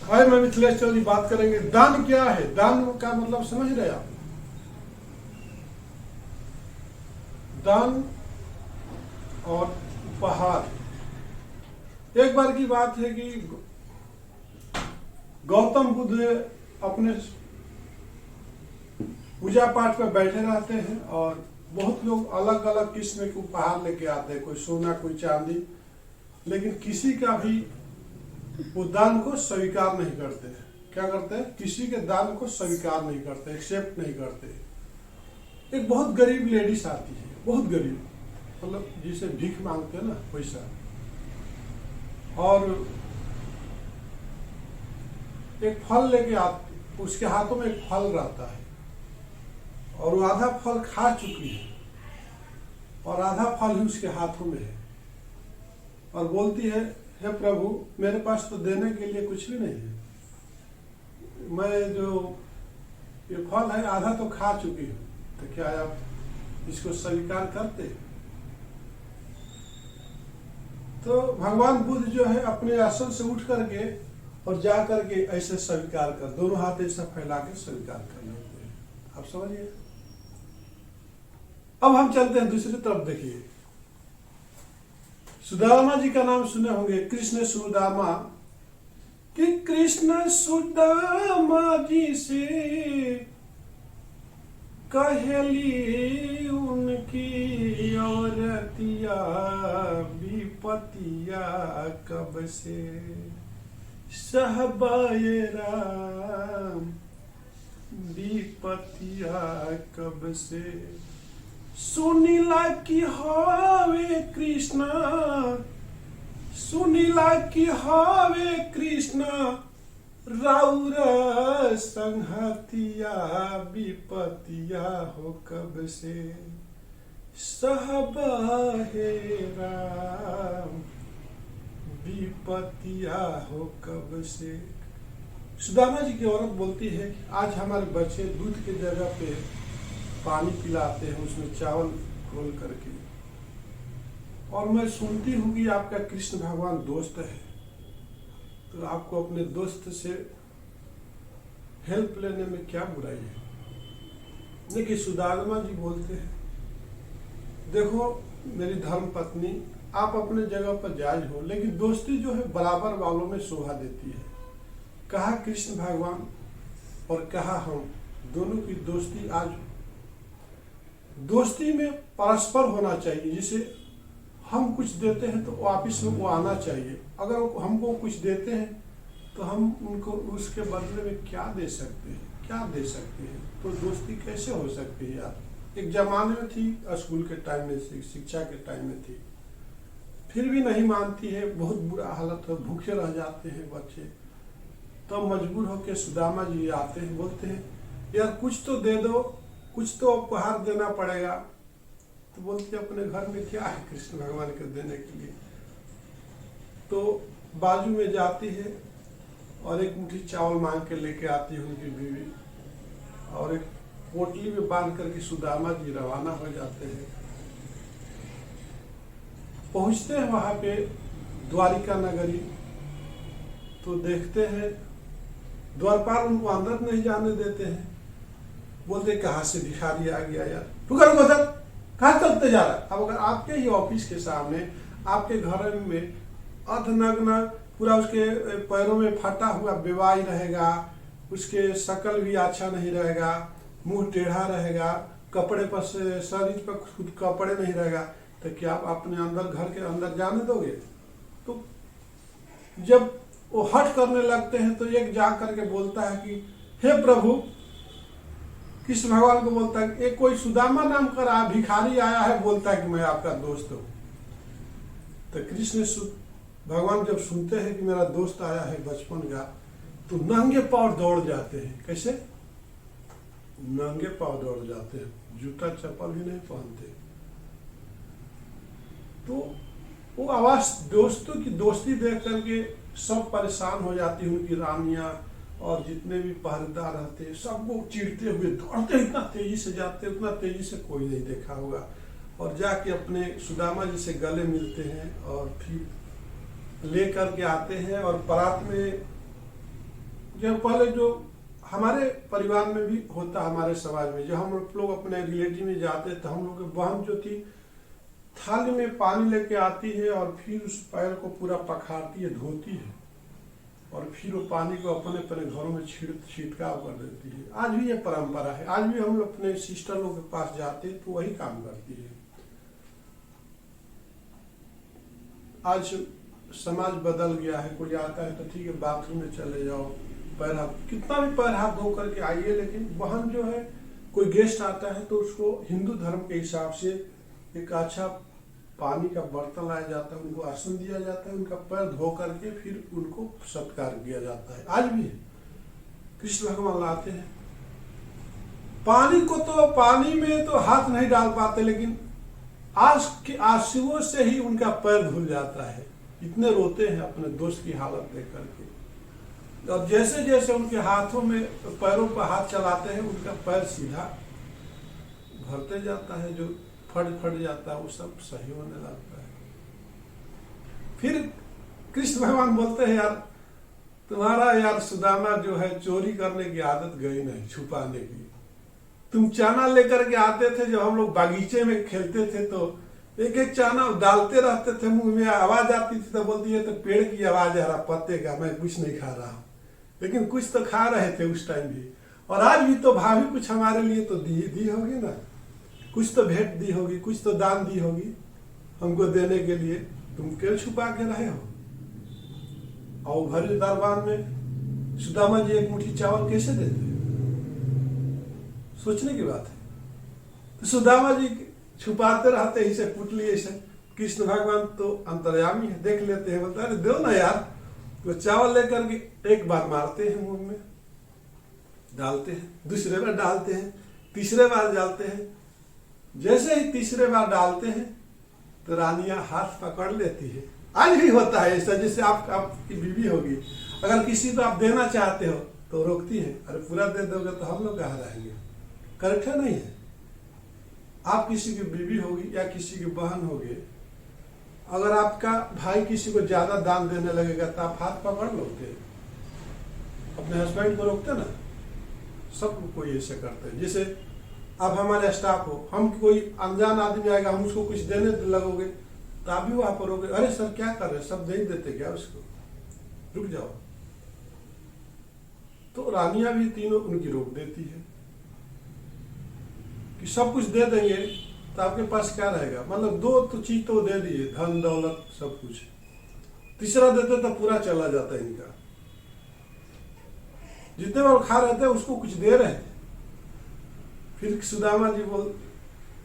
आज मैं मिथिलेश्वर जी बात करेंगे दान क्या है। दान का मतलब समझ रहे आप? दान और उपहार। एक बार की बात है कि गौतम बुद्ध अपने पूजा पाठ में बैठे रहते हैं और बहुत लोग अलग अलग किस्म के उपहार लेके आते हैं, कोई सोना कोई चांदी, लेकिन किसी का भी वो दान को स्वीकार नहीं करते। क्या करते हैं? किसी के दान को स्वीकार नहीं करते, एक्सेप्ट नहीं करते। एक बहुत गरीब लेडीज आती है, बहुत गरीब, मतलब जिसे भीख मांगते हैं ना वैसा, और एक फल लेके आती, उसके हाथों में एक फल रहता है और वो आधा फल खा चुकी है और आधा फल ही उसके हाथों में है और बोलती है, हे प्रभु मेरे पास तो देने के लिए कुछ भी नहीं है, मैं जो ये फल है आधा तो खा चुकी हूँ, तो क्या आप इसको स्वीकार करते? तो भगवान बुद्ध जो है अपने आसन से उठ करके और जा करके ऐसे स्वीकार कर, दोनों हाथ ऐसा फैला के स्वीकार कर लेते हैं। आप समझिए। अब हम चलते हैं दूसरी तरफ। देखिए, सुदामा जी का नाम सुने होंगे, कृष्ण सुदामा, कि कृष्ण सुदामा जी से कहली उनकी औरतिया विपतिया कब से सहबाए राम विपतिया कब से। सुनीला की हावे कृष्ण, सुनीला की हावे कृष्ण, राउर संहतिया विपतिया हो कब से सहबाहे राम विपतिया हो कब से। सुदामा जी की औरत बोलती है कि आज हमारे बच्चे दूध की जगह पे पानी पिलाते हैं, उसमें चावल घोल करके, और मैं सुनती हूँ कि आपका कृष्ण भगवान दोस्त है, तो आपको अपने दोस्त से हेल्प लेने में क्या बुराई है। देखिए, सुदामा जी बोलते हैं, देखो मेरी धर्म पत्नी, आप अपने जगह पर जायज हो, लेकिन दोस्ती जो है बराबर वालों में शोभा देती है। कहा कृष्ण भगवान और कहा हम दोनों की दोस्ती, आज दोस्ती में परस्पर होना चाहिए। जिसे हम कुछ देते हैं तो वापिस में वो आना चाहिए। अगर वो हमको कुछ देते हैं तो हम उनको उसके बदले में क्या दे सकते हैं, क्या दे सकते हैं? तो दोस्ती कैसे हो सकती है यार? एक जमाने में थी, स्कूल के टाइम में, शिक्षा के टाइम में थी, फिर भी नहीं मानती है, बहुत बुरा हालत है, भूखे रह जाते हैं बच्चे, तो मजबूर होकर सुदामा जी आते हैं, बोलते हैं यार कुछ तो दे दो, कुछ तो उपहार देना पड़ेगा। तो बोलते हैं अपने घर में क्या है कृष्ण भगवान के देने के लिए? तो बाजू में जाती है और एक मुट्ठी चावल मांग के लेके आती है उनकी बीवी, और एक पोटली में बांध करके सुदामा जी रवाना हो जाते हैं। पहुंचते हैं वहां पे द्वारिका नगरी, तो देखते हैं द्वारपाल उनको अंदर नहीं जाने देते हैं। बोलते कहाँ से भिखारी आ गया यार, रुको रुको सर, कहाँ चलते जा रहा है? अब अगर आपके ही ऑफिस के सामने, आपके घर में अर्धनग्न, पूरा उसके पैरों में फटा हुआ बेवाई रहेगा, उसके शकल भी अच्छा नहीं रहेगा, मुंह टेढ़ा रहेगा, कपड़े पर से शरीर पर खुद कपड़े नहीं रहेगा, तो क्या आप अपने अंदर, घर के अंदर जाने दोगे? तो जब वो हट करने लगते हैं तो एक जा करके बोलता है कि हे प्रभु, कृष्ण भगवान को बोलता है, एक कोई सुदामा नाम का भिखारी आया है, बोलता है कि मैं आपका दोस्त हूं। तो कृष्ण भगवान जब सुनते हैं कि मेरा दोस्त आया है बचपन का, तो नंगे पांव दौड़ जाते हैं। कैसे? नंगे पांव दौड़ जाते हैं, जूता चप्पल भी नहीं पहनते। तो वो आवाज, दोस्तों की दोस्ती देख करके सब परेशान हो जाती है। उनकी रानियां और जितने भी पहरेदार रहते हैं सबको चीरते हुए दौड़ते, इतना तेजी से जाते, उतना तेजी से कोई नहीं देखा होगा, और जाके अपने सुदामा जी से गले मिलते हैं और फिर ले करके आते हैं। और परात में जब पहले जो हमारे परिवार में भी होता, हमारे समाज में, जब हम लोग अपने रिलेटिव में जाते तो हम लोग की बहन जो थी थाली में पानी लेके आती है और फिर उस पैर को पूरा पखारती है, धोती है और फिर वो पानी को अपने अपने घरों में छिड़काव कर देती है। आज भी ये परंपरा है। आज भी हम लोग अपने सिस्टर लोग के पास जाते तो वही काम करती है। आज समाज बदल गया है। कोई आता है तो ठीक है बाथरूम में चले जाओ, पैर हाथ, कितना भी पैर हाथ धो करके आइए, लेकिन बहन जो है कोई गेस्ट आता है तो उसको हिंदू धर्म के हिसाब से एक अच्छा पानी का बर्तन लाया जाता है, उनको आसन दिया जाता है, उनका पैर धो करके फिर उनको सत्कार किया जाता है। आज भी कृष्ण भगवान लाते हैं पानी को, तो पानी में तो हाथ नहीं डाल पाते, लेकिन आज के आंसुओं से ही उनका पैर धुल जाता है। इतने रोते हैं अपने दोस्त की हालत देख करके। और जैसे जैसे उनके हाथों में पैरों पर हाथ चलाते हैं उनका पैर सीधा भरते जाता है, जो फट जाता है वो सब सही होने लगता है। फिर कृष्ण भगवान बोलते हैं यार तुम्हारा यार सुदामा जो है चोरी करने की आदत गई नहीं, छुपाने की। तुम चाना लेकर के आते थे, जब हम लोग बागीचे में खेलते थे तो एक एक चाना डालते रहते थे, मुंह में आवाज आती थी तो बोलती है तो पेड़ की आवाज आ रहा, पत्ते का, मैं कुछ नहीं खा रहा हूँ। लेकिन कुछ तो खा रहे थे उस टाइम भी। और आज भी तो भाभी कुछ हमारे लिए तो दी होगी ना, कुछ तो भेंट दी होगी, कुछ तो दान दी होगी हमको देने के लिए। तुम क्यों छुपा के रहे हो? और भरे दरबार में सुदामा जी एक मुट्ठी चावल कैसे देते? सोचने की बात है। तो सुदामा जी छुपाते रहते इसे पुतली ऐसे। कृष्ण भगवान तो अंतर्यामी है, देख लेते हैं, बोलते अरे दो ना यार। तो चावल लेकर के एक बार मारते हैं, मुंह में डालते हैं, दूसरे बार डालते हैं, तीसरे बार डालते हैं। जैसे ही तीसरे बार डालते हैं तो रानियां हाथ पकड़ लेती है। आज भी होता है ऐसा। जैसे आपकी बीवी होगी, अगर किसी को आप देना चाहते हो तो रोकती है, अरे पूरा दे दोगे तो हम लोग कहाँ रहेंगे। करेक्ट है नहीं है? आप किसी की बीवी होगी या किसी की बहन होगी, अगर आपका भाई किसी को ज्यादा दान देने लगेगा तो आप हाथ पकड़ लोगे? अपने हस्बैंड को रोकते ना? सब कोई ऐसे करते हैं। जैसे आप हमारे स्टाफ हो, हम कोई अनजान आदमी आएगा, हम उसको कुछ देने लगोगे तो आप भी वहां पर रोगे, अरे सर क्या कर रहे, सब नहीं देते क्या उसको, रुक जाओ। तो रानियां भी तीनों उनकी रोक देती है कि सब कुछ दे देंगे तो आपके पास क्या रहेगा। मतलब दो तो चीज तो दे दिए, धन दौलत सब कुछ, तीसरा देते तो पूरा चला जाता है इनका। जितने बार खा रहे थे उसको कुछ दे रहे थे। फिर सुदामा जी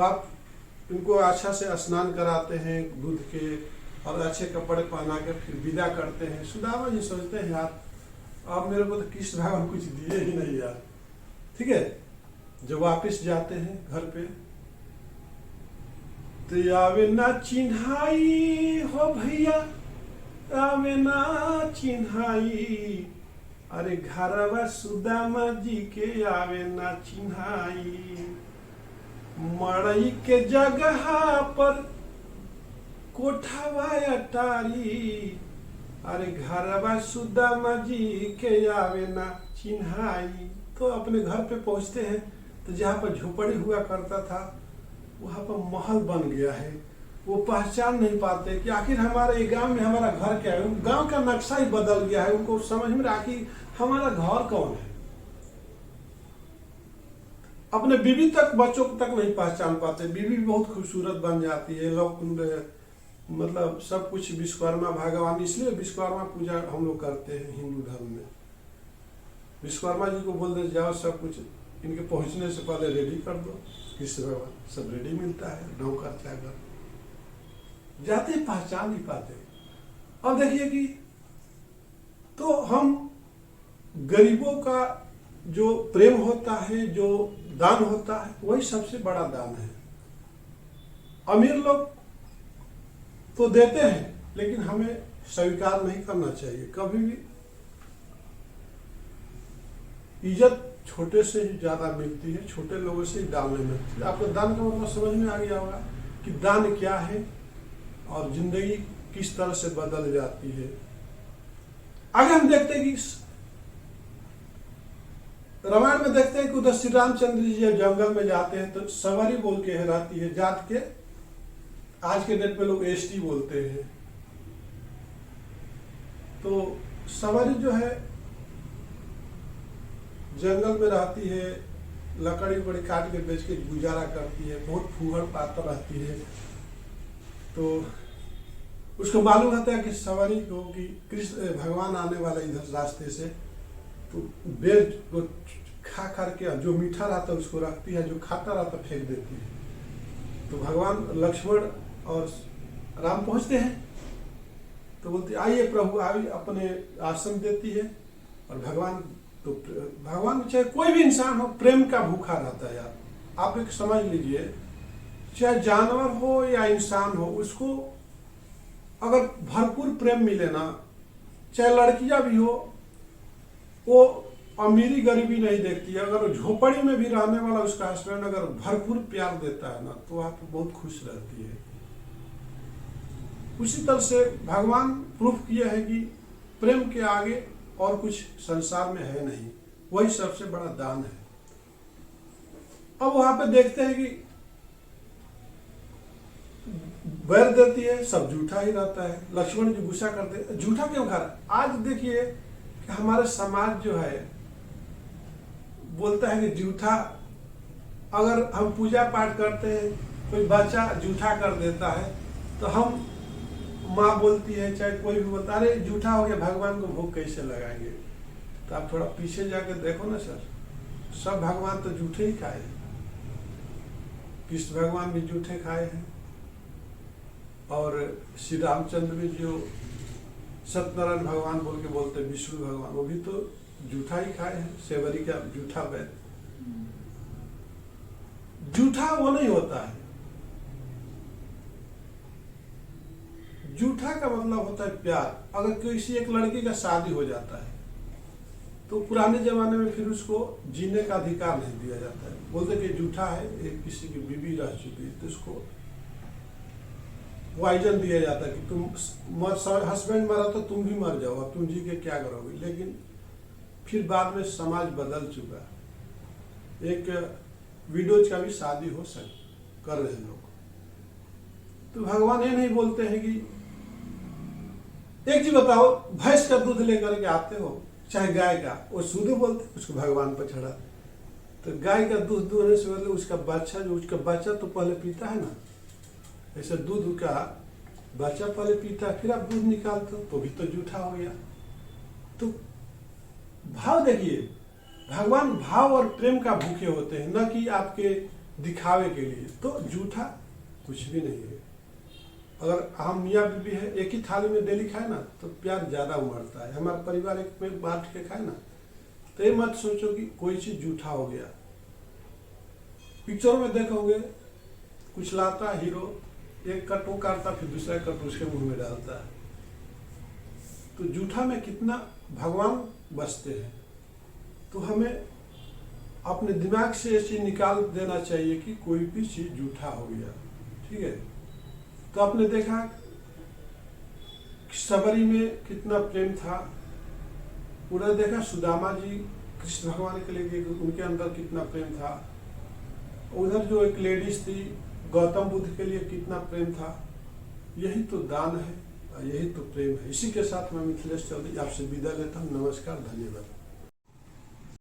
आप इनको अच्छा से स्नान कराते हैं दूध के, और अच्छे कपड़े पहना के फिर विदा करते हैं। सुदामा जी सोचते हैं यार अब मेरे को तो कृष्ण भगवान कुछ दिए ही नहीं यार। ठीक है, जब वापस जाते हैं घर पे तो आवे ना चिन्हाई हो भैया, आवे ना चिन्हाई, अरे घरवा सुदामा जी के आवे ना चिन्हाई। मड़ई के जगह पर कोठावा अटारी, अरे घरवा सुदामा जी के आवे ना चिन्हाई। तो अपने घर पे पहुंचते हैं तो जहाँ पर झोपड़ी हुआ करता था वहां पर महल बन गया है। वो पहचान नहीं पाते कि आखिर हमारे गांव में हमारा घर क्या है। गांव का नक्शा ही बदल गया है, उनको समझ में आखिर हमारा घर कौन है। अपने बीवी तक, बच्चों तक नहीं पहचान पाते। बीवी बहुत खूबसूरत बन जाती है, लोग मतलब सब कुछ विश्वकर्मा भगवान, इसलिए विश्वकर्मा पूजा हम लोग करते हैं हिंदू धर्म में। विश्वकर्मा जी को बोल दे जाओ सब कुछ इनके पहुंचने से पहले रेडी कर दो, कृष्ण भगवान सब रेडी मिलता है, नौकर चाकर जाते पहचान नहीं पाते। अब देखिए कि तो हम गरीबों का जो प्रेम होता है, जो दान होता है, वही सबसे बड़ा दान है। अमीर लोग तो देते हैं लेकिन हमें स्वीकार नहीं करना चाहिए कभी भी। इज्जत छोटे से ही ज्यादा मिलती है, छोटे लोगों से ही दान में मिलती है। आपको दान का मतलब समझ में आ गया होगा कि दान क्या है और जिंदगी किस तरह से बदल जाती है। आगे हम देखते हैं कि रामायण में देखते हैं कि उधर श्री रामचंद्र जी जब जंगल में जाते हैं तो सवारी बोल के रहती है जात के, आज के डेट में लोग एसटी बोलते हैं। तो सवारी जो है जंगल में रहती है, लकड़ी उकड़ी काट के बेच के गुजारा करती है, बहुत फूहड़ पातर रहती है। तो उसको मालूम रहता है कि सवारी को कि कृष्ण भगवान आने वाला इधर रास्ते से, तो बेर को खा करके जो मीठा रहता है उसको रखती है, जो खाता रहता फेंक देती है। तो भगवान लक्ष्मण और राम पहुंचते हैं तो बोलती आइए प्रभु, आइए, अपने आसन देती है। और भगवान तो भगवान चाहे कोई भी इंसान हो प्रेम का भूखा रहता है यार। आप एक समझ लीजिए, चाहे जानवर हो या इंसान हो, उसको अगर भरपूर प्रेम मिले ना, चाहे लड़कियां भी हो, वो अमीरी गरीबी नहीं देखती है। अगर झोपड़ी में भी रहने वाला उसका हस्बैंड अगर भरपूर प्यार देता है ना, तो वहां पर बहुत खुश रहती है। उसी तरह से भगवान प्रूफ किए है कि प्रेम के आगे और कुछ संसार में है नहीं, वही सबसे बड़ा दान है। अब वहां पे देखते हैं कि वैर देती है, सब झूठा ही रहता है। लक्ष्मण जी गुस्सा करते, झूठा क्यों खा रहा? आज देखिए कि हमारे समाज जो है बोलता है कि झूठा, अगर हम पूजा पाठ करते हैं, कोई बच्चा झूठा कर देता है तो हम, माँ बोलती है चाहे कोई भी बोलता है अरे झूठा हो गया, भगवान को भोग कैसे लगाएंगे? तो आप थोड़ा पीछे जाके देखो ना सर, सब भगवान तो झूठे ही खाए, कृष्ण भगवान भी झूठे खाए हैं, और श्री रामचंद्र भी जो सत्यनारायण भगवान बोल के बोलते विष्णु भगवान, वो भी तो झूठा ही खाए हैं। सेवरी का झूठा वैद, झूठा वो नहीं होता है। झूठा का मतलब होता है प्यार। अगर किसी एक लड़की का शादी हो जाता है तो पुराने जमाने में फिर उसको जीने का अधिकार नहीं दिया जाता है, बोलते कि झूठा है, एक किसी की बीवी रह चुकी है तो उसको वाइजन दिया जाता है कि तुम हस्बैंड मरा तो तुम भी मर जाओ, अब तुम जी के क्या करोगे। लेकिन फिर बाद में समाज बदल चुका, एक विडोज का भी शादी हो कर रहे हैं लोग। तो भगवान ये नहीं बोलते हैं कि एक चीज बताओ, भैंस का दूध लेकर के आते हो चाहे गाय का, वो शुद्ध बोलते उसको भगवान पर चढ़ा। तो गाय का दूध दूहने से मतलब उसका बच्चा तो पहले पीता है ना, ऐसे दूध का बच्चा पहले पीता है, फिर आप दूध निकालते हो तो भी तो झूठा हो गया। तो भाव देखिए, भगवान भाव और प्रेम का भूखे होते हैं, न कि आपके दिखावे के लिए। तो झूठा कुछ भी नहीं है। अगर हम मियाँ बीवी है, एक ही थाली में डेली खाए ना तो प्यार ज्यादा उमड़ता है। हमारा परिवार एक में बांट के खाए ना, तो ये मत सोचो कि कोई चीज झूठा हो गया। पिक्चरों में देखोगे कुछ लाता हीरो, एक कट वो काटता फिर दूसरा कट उसके मुंह में डालता है। तो झूठा में कितना भगवान बसते हैं। तो हमें अपने दिमाग से ये चीज निकाल देना चाहिए कि कोई भी चीज झूठा हो गया, ठीक है। तो आपने देखा सबरी में कितना प्रेम था, उन्होंने देखा सुदामा जी कृष्ण भगवान के लिए उनके अंदर कितना प्रेम था। उधर जो एक लेडीज थी गौतम बुद्ध के लिए कितना प्रेम था। यही तो दान है, यही तो प्रेम है। इसी के साथ मैं मिथिलेश चौधरी आपसे विदा लेता हूँ। नमस्कार, धन्यवाद।